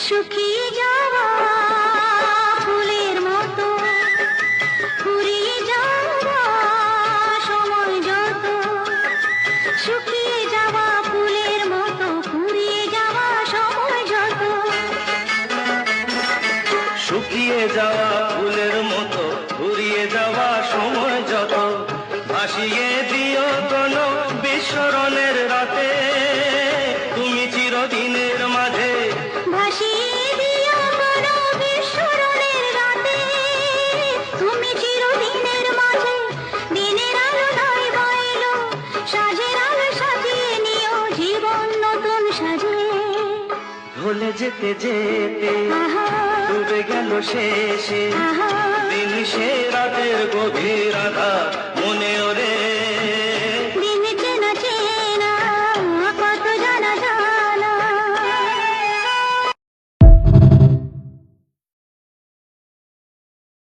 শুকিয়ে যাওয়া ফুলের মতো ফুরিয়ে যাওয়া সময় যত, শুকিয়ে যাওয়া ফুলের মতো ফুরিয়ে যাওয়া সময় যত, শুকিয়ে যাওয়া ফুলের মতো ফুরিয়ে যাওয়া সময় যত, ভাসিয়ে দিও কোনো বিস্মরণের রাতে তুমি চিরদিনের মাঝে, ভাসিয়ে দিও কোনো বিস্মরণের রাতে তুমি চিরদিনের মাঝে। দিনের আলো নয় বইলো সাজের আলো সাজিয়ে নিও জীবন নতুন সাজে। ভুলে যেতে যেতে আহা ডুবে গেল শেষে আহা দিন, সে রাতের গভীর আধার